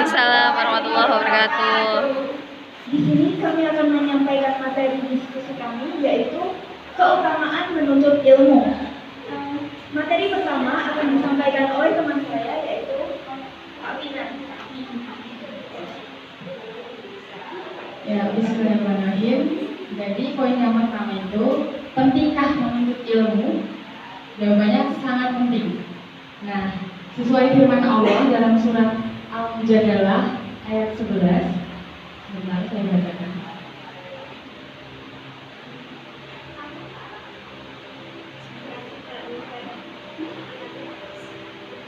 Waalaikumsalam warahmatullahi wabarakatuh. Di sini kami akan menyampaikan materi diskusi kami, yaitu keutamaan menuntut ilmu. Materi pertama akan disampaikan oleh teman saya, yaitu Pak Winan. Ya, bismillahirrahmanirrahim. Jadi poin yang pertama itu, pentingkah menuntut ilmu? Jawabannya sangat penting. Nah, sesuai firman Allah dalam surat Al-Mujadalah ayat 11. Sebentar, saya bacakan.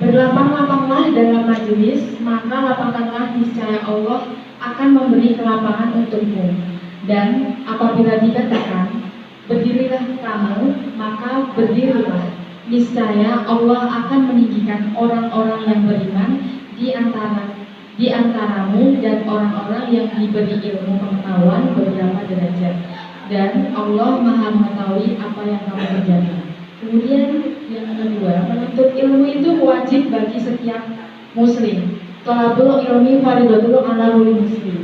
Berlapang-lapanglah dalam majelis, maka lapangkanlah, niscaya Allah akan memberi kelapangan untukmu. Dan apabila dikatakan, berdirilah kamu, maka berdirilah. Niscaya Allah akan meninggikan orang-orang yang beriman di antaramu dan orang-orang yang diberi ilmu pengetahuan beberapa derajat. Dan Allah Maha mengetahui apa yang kamu kerjakan. Kemudian yang kedua, menuntut ilmu itu wajib bagi setiap muslim. Thalabul ilmi fardhatun 'ala kulli muslim.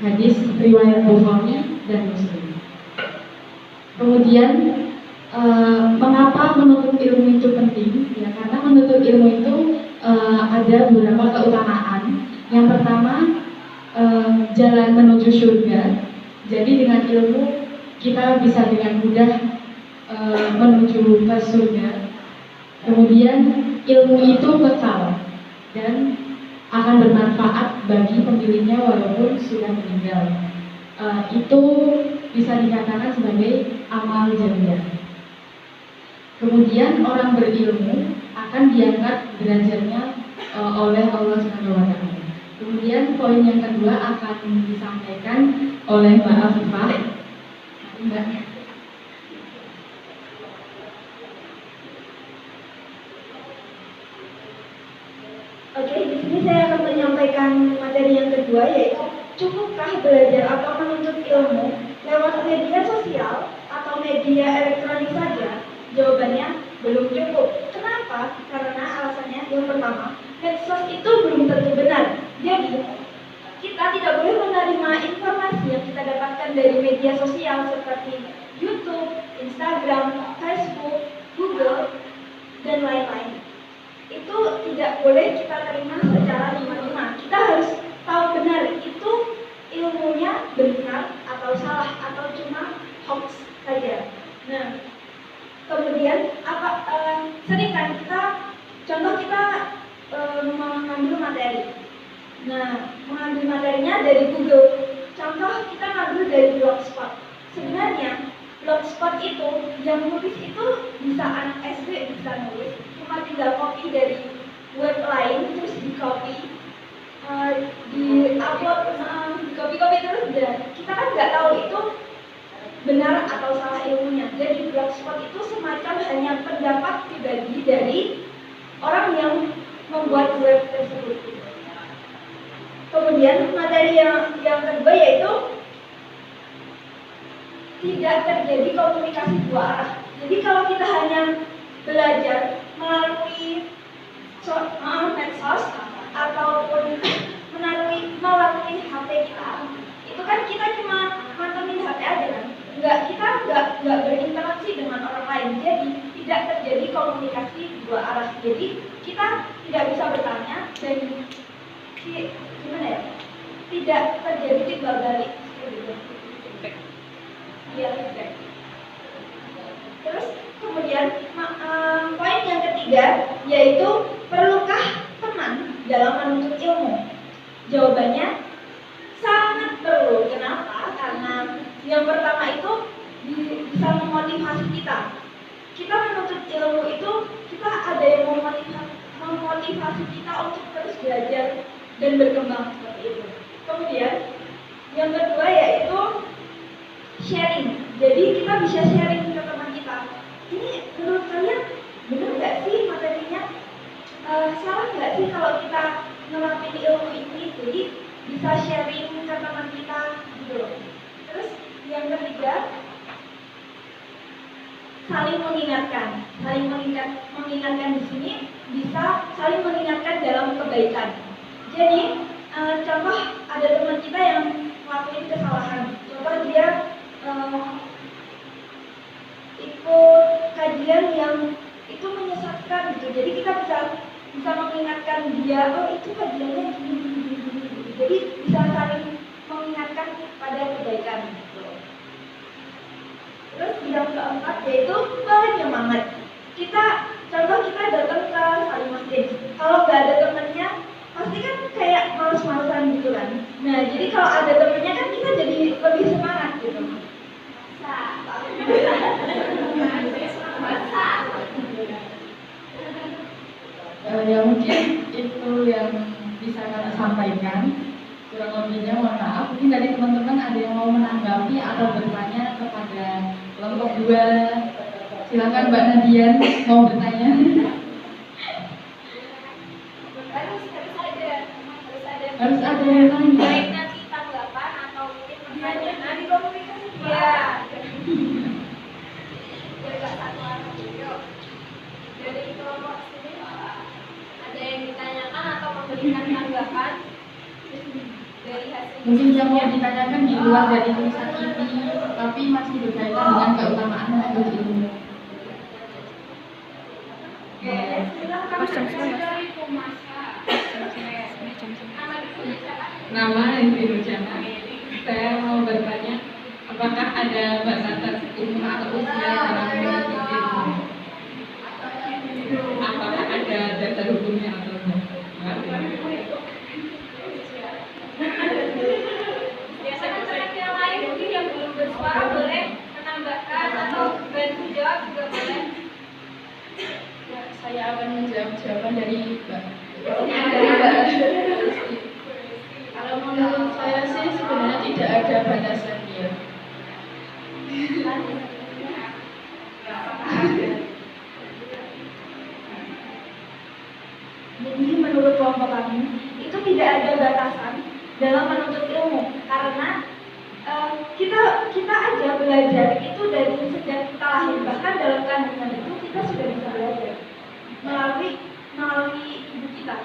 Hadis riwayat Bukhari dan Muslim. Kemudian mengapa menuntut ilmu itu penting? Ya, karena menuntut ilmu itu ada beberapa keutamaan. Yang pertama, jalan menuju surga. Jadi dengan ilmu kita bisa dengan mudah menuju ke surga. Kemudian ilmu itu kekal dan akan bermanfaat bagi pemiliknya walaupun sudah meninggal. Itu bisa dikatakan sebagai amal jariah. Kemudian orang berilmu akan diangkat derajatnya oleh Allah SWT. Kemudian poin yang kedua akan disampaikan oleh Mbak Afifah. Mbak. Oke, di sini saya akan menyampaikan materi yang kedua, yaitu cukupkah belajar atau menuntut ilmu lewat media sosial atau media elektronik saja? Jawabannya belum cukup. Kenapa? Karena alasannya yang pertama, medsos itu belum tentu benar. Jadi, kita tidak boleh menerima informasi yang kita dapatkan dari media sosial seperti YouTube, Instagram, Facebook, Google, dan lain-lain. Itu tidak boleh kita terima secara lima-lima. Kita harus tahu benar itu ilmunya benar atau salah atau cuma hoax saja. Nah, kemudian sering kan kita mengambil materi. Nah, mengambil materinya dari Google. Contoh kita ngambil dari Blogspot. Sebenarnya Blogspot itu yang nulis itu bisa anak SD bisa nulis. Cuma tinggal copy dari web lain terus di copy, di upload, di copy terus, dan kita kan nggak tahu itu benar atau salah ilmunya. Jadi Blogspot itu semacam hanya pendapat pribadi dari orang yang membuat web tersebut. Kemudian materi yang kedua yaitu tidak terjadi komunikasi dua arah. Jadi kalau kita hanya belajar melalui medsos ataupun melalui HP kita, itu kan kita cuma mantengin HP aja kan, kita nggak berinteraksi dengan orang lain. Jadi tidak terjadi komunikasi dua arah. Jadi kita tidak bisa bertanya dan gimana ya, tidak terjadi timbal balik. Iya, feedback. Terus kemudian poin yang ketiga yaitu perlukah teman dalam menuntut ilmu? Jawabannya sangat perlu. Kenapa? Karena yang pertama itu bisa memotivasi kita. Kita menuntut ilmu itu kita ada yang memotivasi kita untuk terus belajar dan berkembang seperti itu. Kemudian yang kedua yaitu sharing. Jadi kita bisa sharing ke teman kita. Ini menurut kalian benar nggak sih materinya? Salah nggak sih kalau kita nerapin ilmu ini? Jadi bisa sharing ke teman kita gitu. Terus yang ketiga, saling mengingatkan. Saling mengingatkan di sini bisa saling mengingatkan dalam kebaikan. Jadi contoh ada teman kita yang ngelakuin kesalahan. Contoh dia ikut kajian yang itu menyesatkan gitu. Jadi kita bisa mengingatkan dia, oh itu kajiannya gini. Jadi bisa saling mengingatkan pada kebaikan gitu. Terus yang keempat yaitu penyemangat. Contoh kita datang ke saling masjid. Kalau nggak ada temennya, pasti kan kayak males-malesan gitu kan. Nah, jadi kalau ada temennya kan kita jadi lebih semangat gitu. Ya mungkin itu yang bisa kami sampaikan. Kurang lebihnya mohon maaf. Mungkin dari teman-teman ada yang mau menanggapi atau bertanya kepada kelompok 2. Silakan Mbak Nadian mau bertanya. Harus ada yang tanya. Baik nanti tanggapan atau mungkin pertanyaan Di komunikasi. ya. Jaga satu arah dulu. Dari kelompok sini ada yang ditanyakan atau memberikan tanggapan dari hasil. Mungkin yang mau ditanyakan di luar dari tulisan ini, tapi masih berkaitan dengan keutamaan menuntut ilmu. Nama Ibu Jana. Saya mau bertanya, apakah ada batasan umur atau usia dalam menuntut ilmu? Apakah ada dasar hukumnya atau enggak? Biasanya teman yang lain mungkin yang belum bersuara boleh menambahkan atau bantu jawab juga boleh. Saya akan menjawab jawaban dari Mbak. Kalau menurut saya sih sebenarnya tidak ada batasannya. Jadi menurut kelompok kami itu tidak ada batasan dalam menuntut ilmu karena kita aja belajar itu dari sejak kita lahir, bahkan dalam kandungan itu kita sudah bisa belajar melalui ibu kita.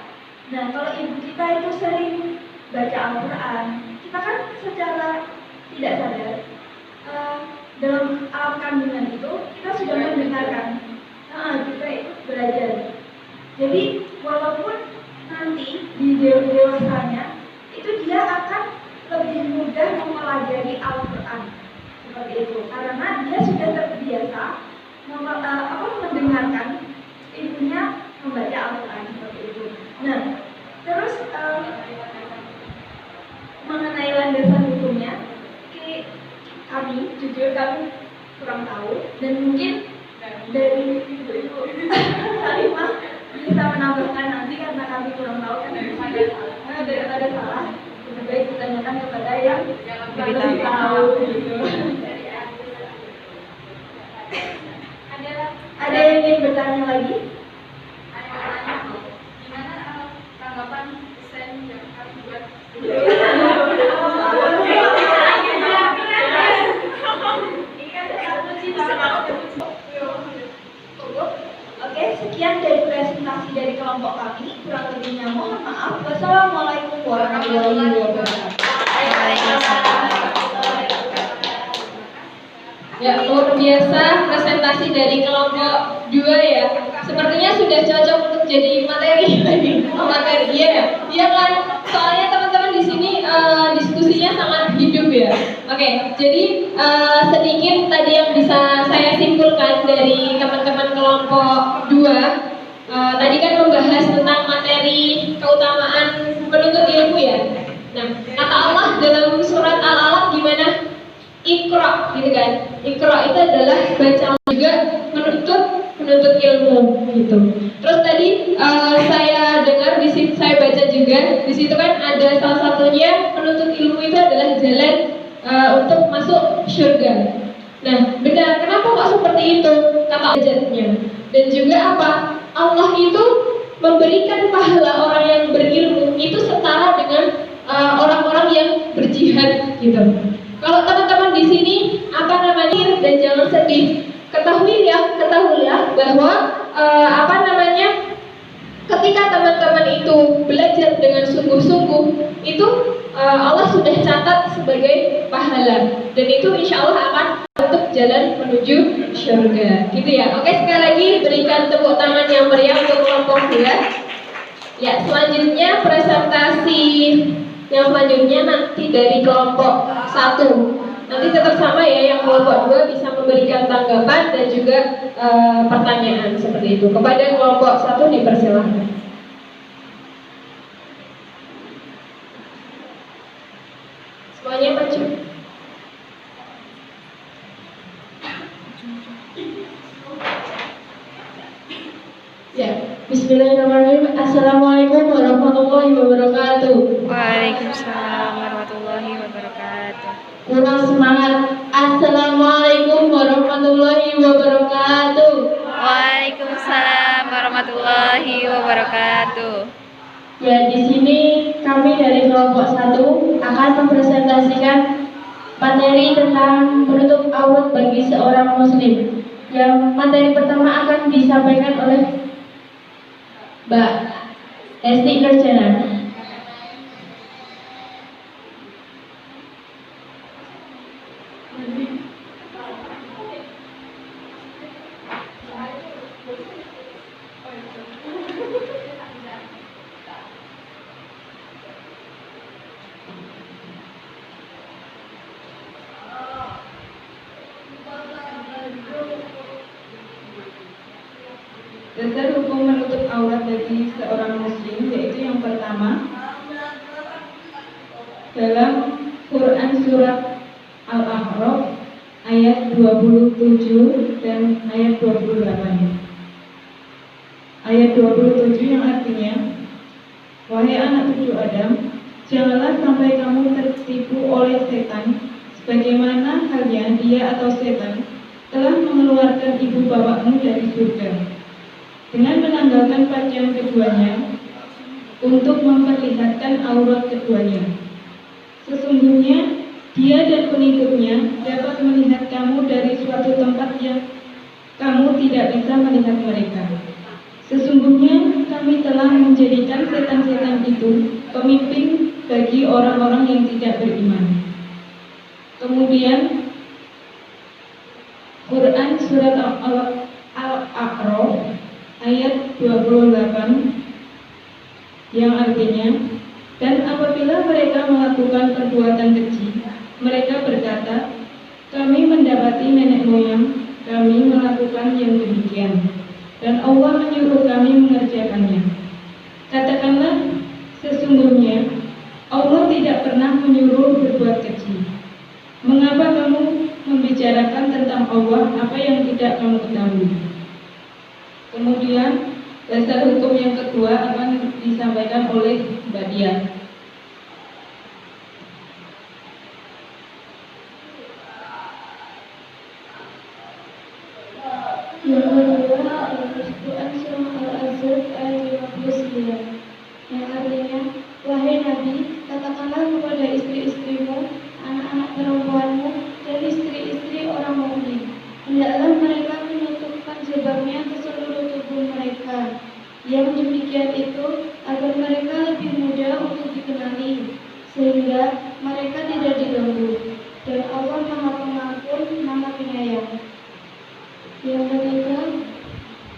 Nah, kalau ibu kita itu sering baca Al-Quran, kita kan secara tidak sadar dalam alam kandungan itu kita sudah mendengarkan, kita itu belajar. Jadi walaupun nanti di dewasanya itu dia akan lebih mudah mempelajari Al-Quran seperti itu karena dia sudah terbiasa mendengarkan ibunya membaca Al-Quran seperti itu. Nah, terus mengenai landasan hukumnya, kami jujur kami kurang tahu dan mungkin dari ibu-ibu Salimah bisa menambahkan nanti karena kami kurang tahu kan daripada salah lebih baik ditanyakan kepada yang lebih tahu gitu. Ada yang ingin bertanya lagi? Gimana tanggapan desain yang kami buat? Oke, sekian dari presentasi dari kelompok kami. Kurang lebihnya mohon maaf. Wassalamualaikum warahmatullahi wabarakatuh. Ya, luar biasa presentasi dari kelompok 2 ya. Sepertinya sudah cocok untuk jadi materi ya. Iya kan? Soalnya teman-teman di sini diskusinya sangat hidup ya. Oke, jadi sedikit tadi yang bisa saya simpulkan dari teman-teman kelompok 2. Tadi kan membahas tentang materi keutamaan penuntut ilmu ya. Nah, kata Allah dalam surat Al-Alaq gimana? Iqra, gitu kan? Iqra itu adalah baca juga menuntut ilmu, gitu. Terus tadi saya dengar di situ, saya baca juga di situ kan ada salah satunya menuntut ilmu itu adalah jalan untuk masuk surga. Nah, benar. Kenapa kok seperti itu? Kata ayatnya. Dan juga apa? Allah itu memberikan pahala orang yang berilmu itu setara dengan orang-orang yang berjihad, gitu. Kalau teman-teman di sini dan jangan sedih. Ketahuilah bahwa ketika ketika teman-teman itu belajar dengan sungguh-sungguh, itu Allah sudah catat sebagai pahala, dan itu insya Allah akan untuk jalan menuju surga, gitu ya. Oke, sekali lagi berikan tepuk tangan yang meriah untuk kelompok 2. Ya, selanjutnya presentasi yang selanjutnya nanti dari kelompok 1. Nanti tetap sama ya, yang kelompok 2 bisa memberikan tanggapan dan juga pertanyaan seperti itu. Kepada kelompok 1 dipersilahkan. Semuanya maju. Ya, bismillahirrahmanirrahim. Assalamualaikum warahmatullahi wabarakatuh. Waalaikumsalam warahmatullahi wabarakatuh. Kurang semangat. Assalamualaikum warahmatullahi wabarakatuh. Waalaikumsalam warahmatullahi wabarakatuh. Ya, di sini kami dari kelompok 1 akan mempresentasikan materi tentang menutup aurat bagi seorang muslim. Yang materi pertama akan disampaikan oleh Mbak Esti Nurjana. Dasar hukum menutup aurat bagi seorang muslim yaitu yang pertama, dalam Quran surat Al-A'raf ayat 27 dan ayat 28. Ayat 27 yang artinya, wahai anak cucu Adam, janganlah sampai kamu tertipu oleh setan, sebagaimana halnya dia atau setan telah mengeluarkan ibu bapakmu dari surga dengan menanggalkan pakaian keduanya untuk memperlihatkan aurat keduanya. Sesungguhnya dia dan pengikutnya dapat melihat kamu dari suatu tempat yang kamu tidak bisa melihat mereka. Sesungguhnya kami telah menjadikan setan-setan itu pemimpin bagi orang-orang yang tidak beriman. Kemudian Quran surat Al-A'raf ayat 28 yang artinya, dan apabila mereka melakukan perbuatan keji, mereka berkata, kami mendapati nenek moyang kami melakukan yang demikian, dan Allah menyuruh kami mengerjakannya. Katakanlah, sesungguhnya Allah tidak pernah menyuruh berbuat keji. Mengapa kamu membicarakan tentang Allah apa yang tidak kamu ketahui? Kemudian dasar hukum yang kedua akan disampaikan oleh Mbak Dian. Yang kedua adalah Quran surah Al-Azhar ayat 59 yang artinya, wahai Nabi, katakanlah kepada istri-istrimu, anak-anak perempuanmu, dan istri-istri orang mukmin, hendaklah mereka menutupkan jilbabnya ke seluruh tubuh mereka. Yang demikian itu agar mereka lebih mudah untuk dikenali, sehingga mereka tidak diganggu. Dan Allah Maha Pengampun, Maha Penyayang. Yang ketiga,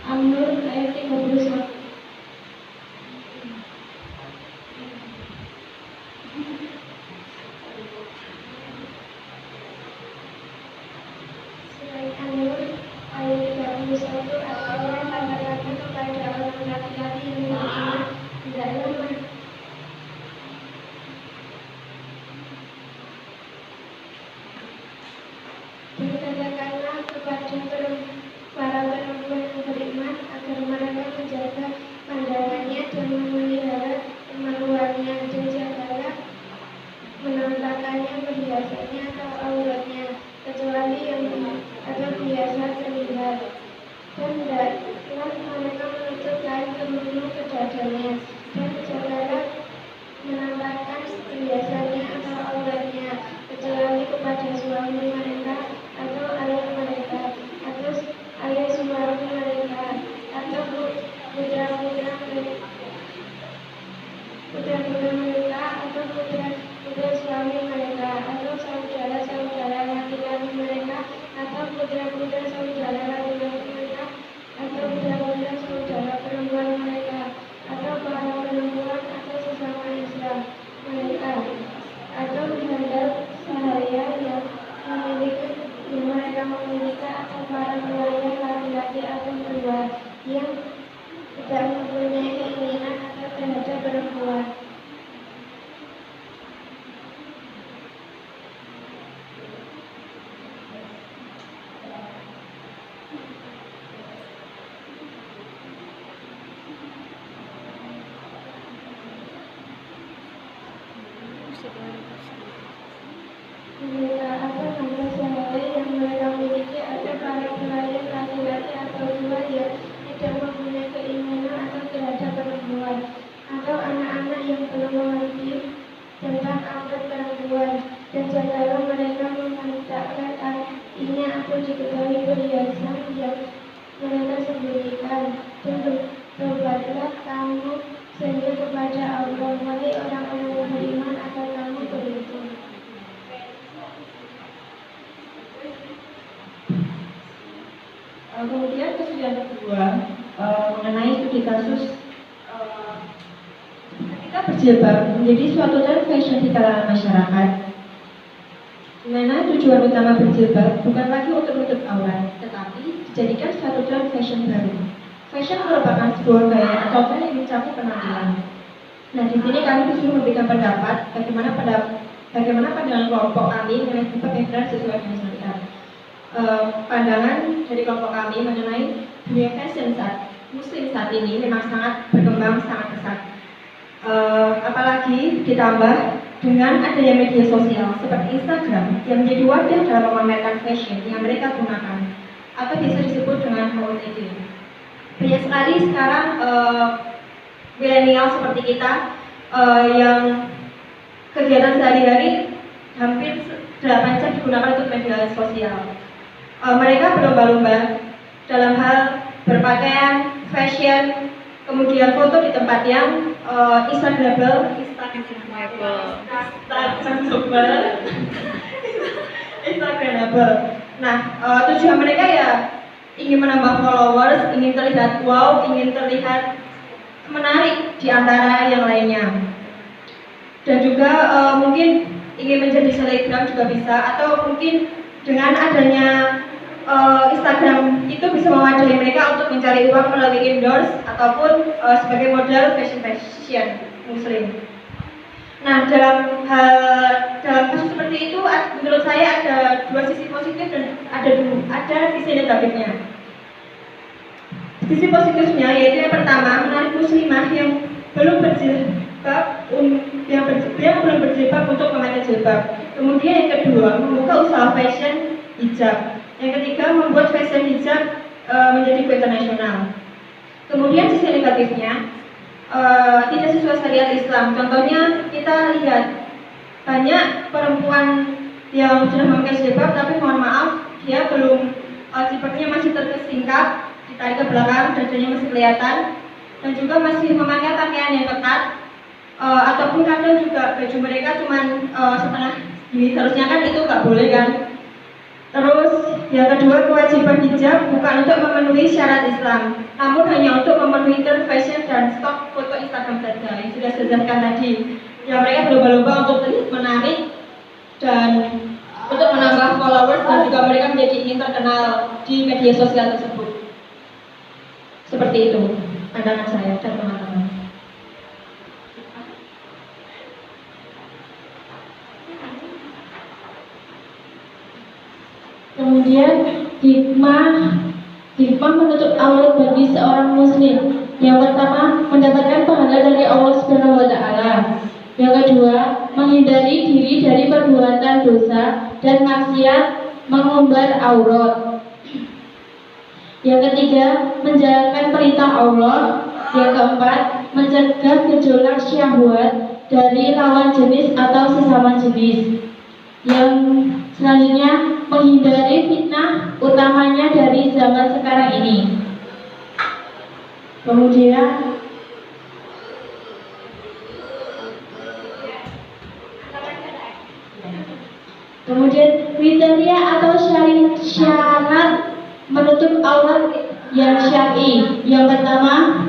An-Nur ayat 31. Selain An-Nur ayat 31 artinya katakan kepada orang laki-laki yang beriman, hendaklah katakanlah kepada para perempuan yang beriman agar mereka menjaga pandangannya dan memelihara kemaluannya, dan jagalah menampakkannya perhiasannya atau auratnya, kecuali yang atau biasa terlihat, dan hendaklah mereka menutup kain berhubung ke dadanya, dan jagalah menampakkan perhiasannya atau auratnya, kecuali kepada suami mereka atau ayah mereka atau ayah suami mereka atau putra-putra mereka mereka atau putra-putri suami mereka atau saudara-saudara laki-laki mereka atau putra-putri saudara laki-laki mereka atau putra-putri saudara perempuan mereka atau para perempuan atau sesama Islam mereka atau terhadap sahaya yang mereka memiliki atau para nelayan laki-laki atau perempuan yang tidak mempunyai keinginan atau terhadap perempuan. Mereka atau hamba sahaya yang mereka miliki ada para nelayan laki-laki atau dua yang tidak mempunyai keinginan atau terhadap perempuan atau anak-anak yang belum mengerti tentang aurat perempuan dan jikalau mereka memintakan artinya atau diketahui perhiasan yang mereka sembunyikan dan bertobatlah kamu sehingga kepada Allah wahai orang-orang yang beriman agar kamu beruntung. Kemudian kasus yang kedua mengenai studi kasus ketika berjilbab menjadi suatu tren fashion di kalangan masyarakat, di mana tujuan utama berjilbab bukan lagi untuk menutup aurat, tetapi dijadikan suatu tren fashion baru. Fashion merupakan sebuah gaya atau tren yang mencakup penampilan. Nah, di sini kami disuruh memberikan pendapat bagaimana pandangan kelompok kami mengenai jilbab yang benar sesuai dengan syariat. Pandangan dari kelompok kami mengenai dunia fashion muslim saat ini memang sangat berkembang, sangat pesat. Apalagi ditambah dengan adanya media sosial seperti Instagram yang menjadi wadah dalam memamerkan fashion yang mereka gunakan atau bisa disebut dengan haul media. Banyak sekali sekarang milenial seperti kita yang kegiatan sehari-hari hampir 8 jam digunakan untuk media sosial. Mereka berlomba-lomba dalam hal berpakaian, fashion, kemudian foto di tempat yang Instagramable. Nah, tujuan mereka ya ingin menambah followers, ingin terlihat wow, ingin terlihat menarik di antara yang lainnya. Dan juga mungkin ingin menjadi selebgram juga bisa, atau mungkin dengan adanya Instagram itu bisa mewadahi mereka untuk mencari uang melalui endorse ataupun sebagai model fashion muslim. Nah, dalam kasus seperti itu menurut saya ada dua sisi positif dan ada sisi negatifnya. Sisi positifnya yaitu yang pertama, menarik muslimah yang belum berjilbab untuk memakai jilbab. Kemudian yang kedua, membuka usaha fashion hijab. Yang ketiga, membuat fashion hijab menjadi go internasional. Kemudian sisi negatifnya, tidak sesuai syariat Islam. Contohnya kita lihat banyak perempuan yang sudah memakai jilbab, tapi mohon maaf dia belum jilbabnya masih tersingkap, ditarik ke belakang, dadanya masih kelihatan, dan juga masih memakai pakaian yang ketat, ataupun kadang juga baju mereka cuma setengah gini. Seharusnya kan itu nggak boleh kan. Terus yang kedua, kewajiban hijab bukan untuk memenuhi syarat Islam, namun hanya untuk memenuhi tren fashion dan stok foto Instagram saja yang sudah saya jelaskan tadi. Yang mereka berlomba-lomba untuk terlihat menarik dan untuk menambah followers, dan juga mereka menjadi ingin terkenal di media sosial tersebut. Seperti itu pandangan saya dan teman-teman. Kemudian hikmah menutup aurat bagi seorang muslim. Yang pertama, mendapatkan pahala dari Allah Subhanahu wa taala. Yang kedua, menghindari diri dari perbuatan dosa dan maksiat mengumbar aurat. Yang ketiga, menjalankan perintah Allah. Yang keempat, mencegah gejolak syahwat dari lawan jenis atau sesama jenis. Yang selanjutnya, menghindari fitnah utamanya dari zaman sekarang ini. Kemudian Kemudian kriteria atau syarat menutup aurat yang syar'i. Yang pertama,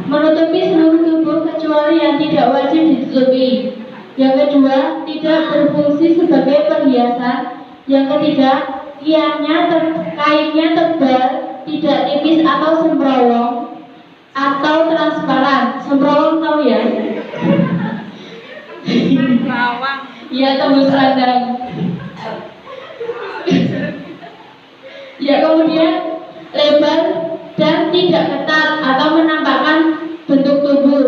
menutupi seluruh tubuh kecuali yang tidak wajib ditutupi. Yang kedua, tidak berfungsi sebagai perhiasan. Yang ketiga, kainnya tebal, tidak tipis atau sembrowong atau transparan. Sembrowong tahu ya? Ya, tembus radang. Ya, kemudian lebar dan tidak ketat atau menampakkan bentuk tubuh.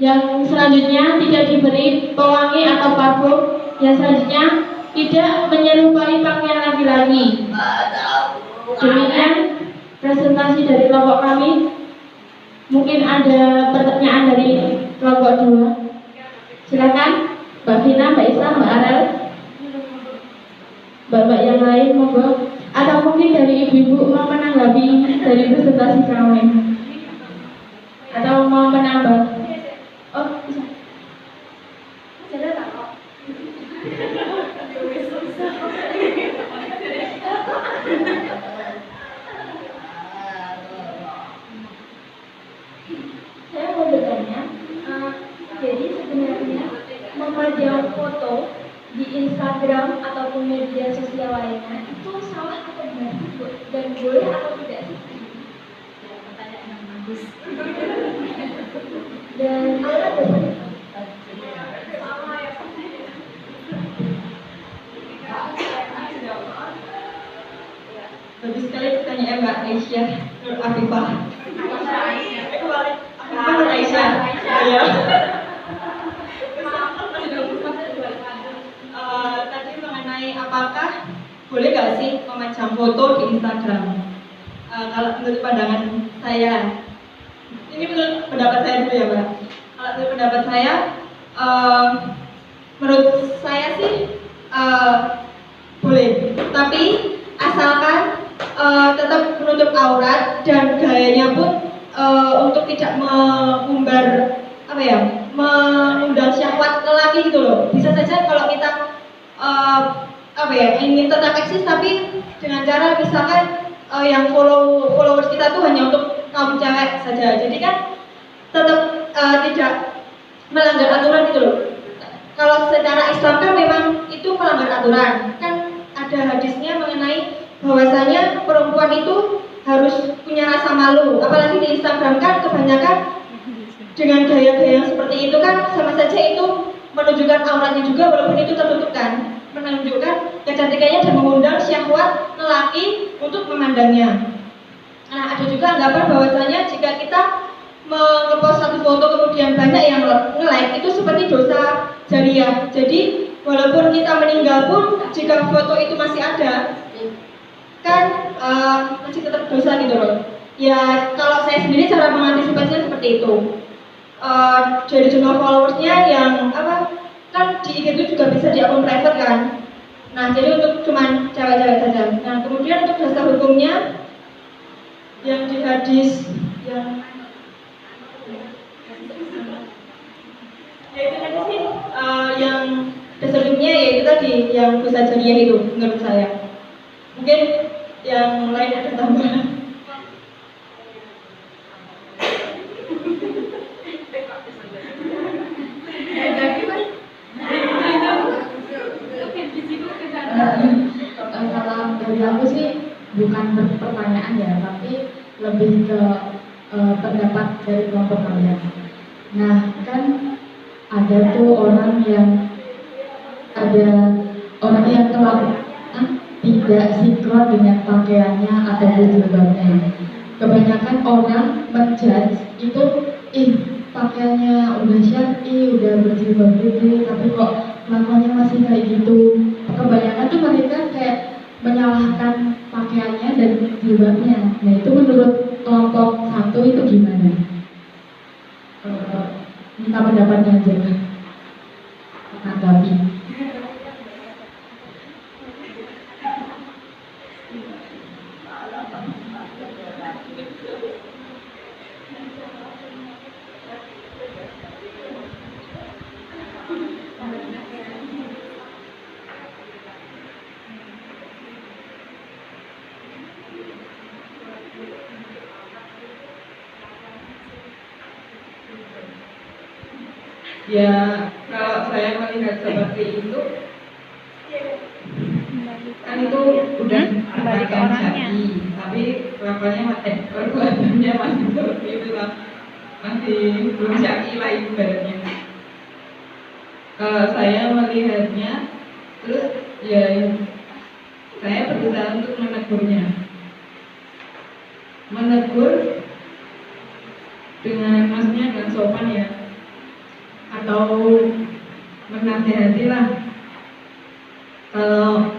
Yang selanjutnya tidak diberi pewangi atau parfum. Yang selanjutnya tidak menyerupai pakaian laki-laki. Demikian presentasi dari kelompok kami. Mungkin ada pertanyaan dari kelompok 2. Silakan Mbak Vina, Mbak Isa, Mbak Arel, Bapak yang lain monggo. Atau mungkin dari ibu-ibu mau menanggapi dari presentasi kami atau mau menambah. Oh, bisa. Saya mau bertanya, jadi sebenarnya memajang foto di Instagram ataupun media sosial lainnya itu salah atau benar dan boleh atau tidak sih? Pertanyaan yang bagus. Dan ada Bagus sekali pertanyaan Mbak Aisyah Nur Afifah. Aisyah. Iya. Tadi mengenai apakah boleh nggak sih memajang foto di Instagram? Kalau menurut pandangan saya, ini menurut pendapat saya dulu ya Mbak. Kalau menurut pendapat saya, menurut saya sih boleh, tapi asalkan tetap menutup aurat dan gayanya pun untuk tidak mengumbar mengundang syahwat lelaki gitu loh. Bisa saja kalau kita ingin tetap eksis tapi dengan cara misalkan yang followers kita tuh hanya untuk kaum cewek saja. Jadi kan tetap tidak melanggar aturan gitu loh. Kalau secara Islam kan memang itu melanggar aturan. Kan ada hadisnya mengenai bahwasanya perempuan itu harus punya rasa malu. Apalagi di Instagram kan kebanyakan dengan gaya-gaya yang seperti itu kan sama saja itu menunjukkan auratnya juga walaupun itu tertutup kan, menunjukkan kecantikannya dan mengundang syahwat lelaki untuk memandangnya. Nah, ada juga anggapan bahwasanya jika kita nge-post satu foto kemudian banyak yang nge-like itu seperti dosa jariah. Jadi walaupun kita meninggal pun jika foto itu masih ada kan masih tetap dosa gitu loh. Ya kalau saya sendiri cara mengantisipasinya seperti itu. Dari jumlah followersnya yang kan di IG itu juga bisa di akun private kan. Nah jadi untuk cuman cewek-cewek saja. Nah kemudian untuk dasar hukumnya yang di hadis yang yaitu tadi sih yang dasar hukumnya yaitu tadi yang dosa jariah itu menurut saya. Mungkin yang lain ada tambahan. Kalau dari aku sih bukan pertanyaan ya, tapi lebih ke pendapat dari kelompok kalian. Nah, kan ada tuh orang yang tidak sinkron dengan pakaiannya atau jilbabnya. Kebanyakan orang menjudge itu, pakaiannya udah syar'i, udah berjilbab gede, tapi kok kelakuannya masih kayak gitu. Kebanyakan tuh mereka kayak menyalahkan pakaiannya dan jilbabnya. Nah itu menurut kelompok satu itu gimana? Minta pendapatnya aja nih. Tanggapi. Ya, kalau saya melihat seperti itu, kan itu udah Kembali ke orangnya. jadi, tapi perbuatannya masih seperti itu lah, masih belum syar'i lah ibaratnya. Kalau saya melihatnya, terus ya saya berusaha untuk menegurnya, menegur dengan maksudnya dengan sopan ya, atau menasehati lah. Kalau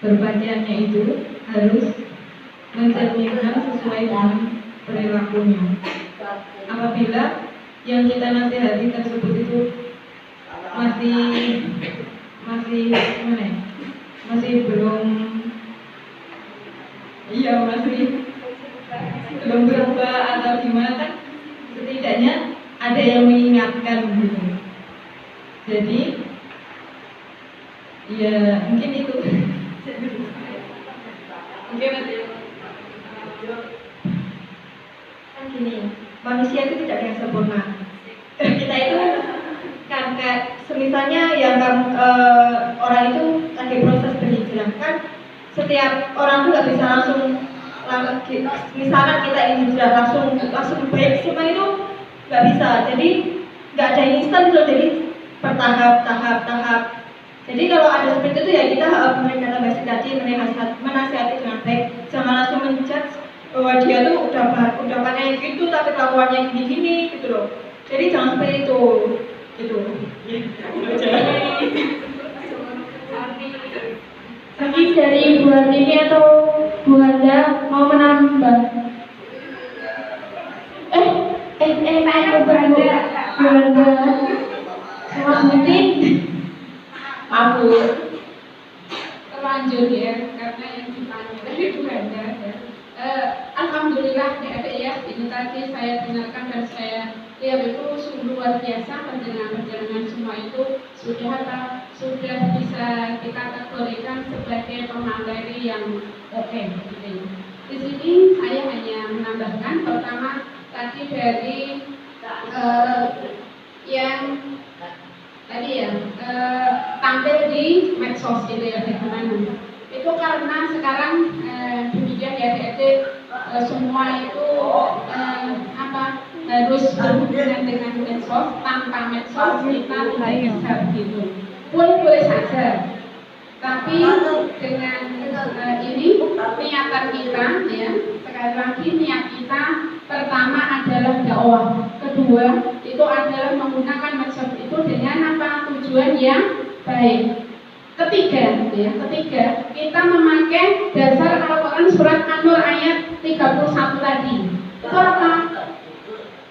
berpakaiannya itu harus mencerminkan sesuai dengan perilakunya. Apabila yang kita nasihati tersebut itu masih gimana ya? Masih belum berubah atau gimana, kan setidaknya ada yang mengingatkan gitu. Jadi ya mungkin itu. Mungkin nanti Kan gini, manusia itu tidak ada yang sempurna. Kita itu kan kayak semisalnya yang orang itu lagi proses berhijrah kan, setiap orang tuh nggak bisa langsung misalkan kita ingin hijrah langsung baik semua itu nggak bisa. Jadi nggak ada yang instan loh, jadi tahap. Jadi kalau ada seperti itu ya kita dalam bahasa tadi menasihati dengan baik, jangan langsung menjudge bahwa dia tuh udah pakai gitu tapi kelakuannya gini gitu loh. Jadi jangan seperti itu gitu. Lagi dari Bu Hartini atau Bu Handa mau menambah? Saya Bu Handa. Sama Butin. Maaf Bu. Terlanjur ya, karena yang ditanya dari Bu Handa ya. Alhamdulillah ya, ini tadi saya dengarkan dan saya lihat itu sungguh luar biasa penjelasan semua itu sudah bisa kita kategorikan sebagai pemateri yang oke. Di sini saya hanya menambahkan pertama tadi dari yang tadi ya tampil di medsos itu ya bagaimana? Itu karena sekarang demikian ya adik-adik semua itu harus berhubungan dengan medsos. Tanpa medsos kita tidak bisa begitu. Boleh saja, tapi dengan ini niatan kita ya, sekali lagi niat kita pertama adalah dakwah, kedua itu adalah menggunakan medsos itu dengan apa, tujuan yang baik. Ketiga kita memakai dasar Al-Quran surat An-Nur ayat 31 tadi. Itu apa?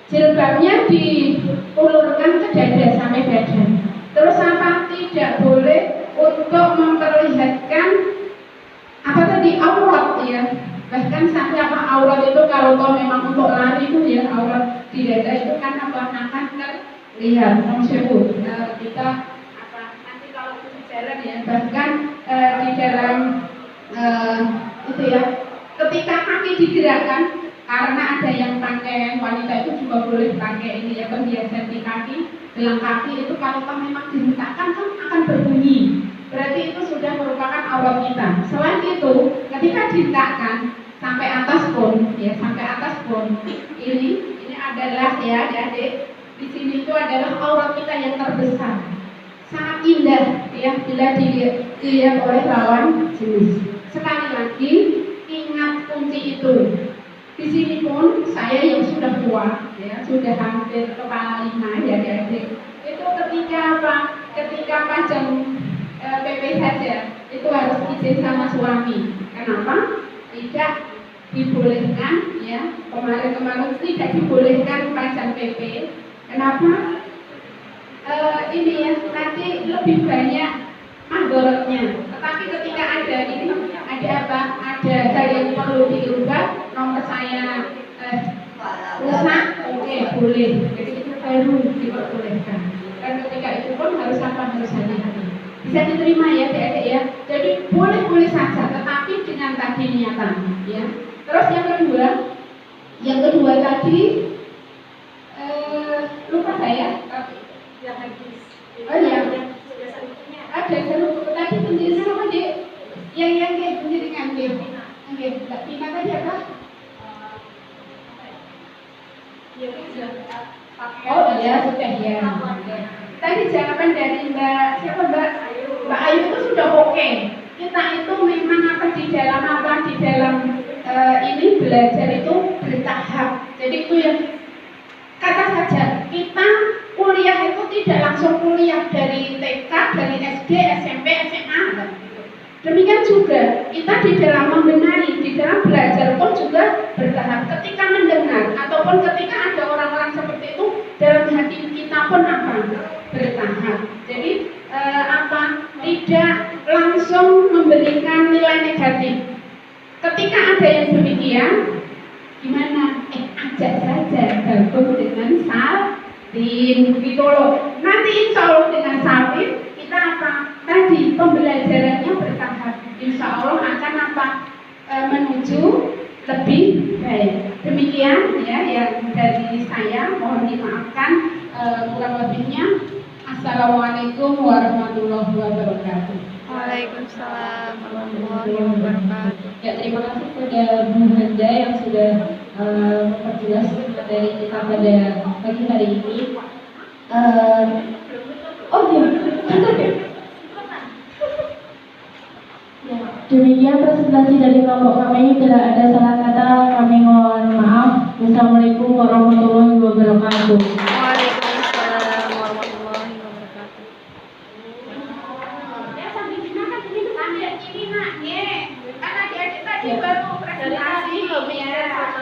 Jilbabnya diulurkan ke dada sampai dada. Terus apa? Tidak boleh untuk memperlihatkan apa tadi, aurat ya. Bahkan sampai apa, aurat itu kalau memang untuk lari itu ya, aurat di dada itu kan apa, akan terlihat. Kita jalan ya, bahkan di dalam itu ya, ketika kaki digerakkan, karena ada yang pakai wanita itu juga boleh pakai ini ya, perhiasan di kaki, gelang kaki itu kalau memang dihentakkan kan akan berbunyi, berarti itu sudah merupakan aurat kita. Selain itu, ketika dihentakkan sampai atas pun ya, ini adalah ya adik-adik, di sini itu adalah aurat kita yang terbesar. Sangat indah ya bila dilihat oleh lawan jenis. Sekali lagi ingat kunci itu. Di sini pun saya yang sudah tua ya, sudah hampir kepala 5 ya adik-adik. Itu ketika apa? Ketika pajang PP saja itu harus izin sama suami. Kenapa? Tidak dibolehkan ya, kemarin tidak dibolehkan pajang PP. Kenapa? Ini ya, nanti lebih banyak mandorotnya. Tetapi ketika ada ini, ada apa? Ada hal yang perlu dirubah, nomor saya rusak, oke, boleh. Jadi itu baru diperbolehkan. Dan ketika itu pun harus apa? Harus hati-hati. Bisa diterima ya, adik-adik ya. Jadi boleh saja, tetapi dengan tadi niatan ya. Terus yang kedua tadi lupa saya. Oke, Mbak Tina tadi apa? Oh iya, sudah ya. Tadi jawaban dari Mbak siapa Mbak? Mbak Ayu itu sudah oke. Kita itu memang apa di dalam ini belajar itu bertahap. Jadi itu yang kata saja kita kuliah itu tidak langsung kuliah dari TK, dari SD, SMP, SMA. Demikian juga kita di dalam membenahi, di dalam belajar pun juga bertahap. Ketika mendengar ataupun ketika ada orang-orang seperti itu dalam hati kita pun apa? Bertahap. Jadi tidak langsung memberikan nilai negatif. Ketika ada yang demikian, gimana? Ajak saja gabung dengan salin begitu loh. Nanti insya Allah dengan salin kita apa? Tadi pembelajarannya bertahap. Insya Allah akan apa? Menuju lebih baik. Demikian ya yang dari saya. Mohon dimaafkan kurang lebihnya. Assalamualaikum warahmatullahi wabarakatuh. Waalaikumsalam warahmatullahi wabarakatuh. Ya, terima kasih kepada Bu Handa yang sudah memperjelas materi kita pada pagi hari ini. Oh iya, ya, demikian presentasi dari kelompok kami. Tidak ada salah kata, kami mohon maaf. Wassalamualaikum warahmatullahi wabarakatuh. Waalaikumsalam warahmatullahi wabarakatuh. Ya sambil dimakan ini ambil ini nak, ya. Karena dia tadi baru presentasi ya.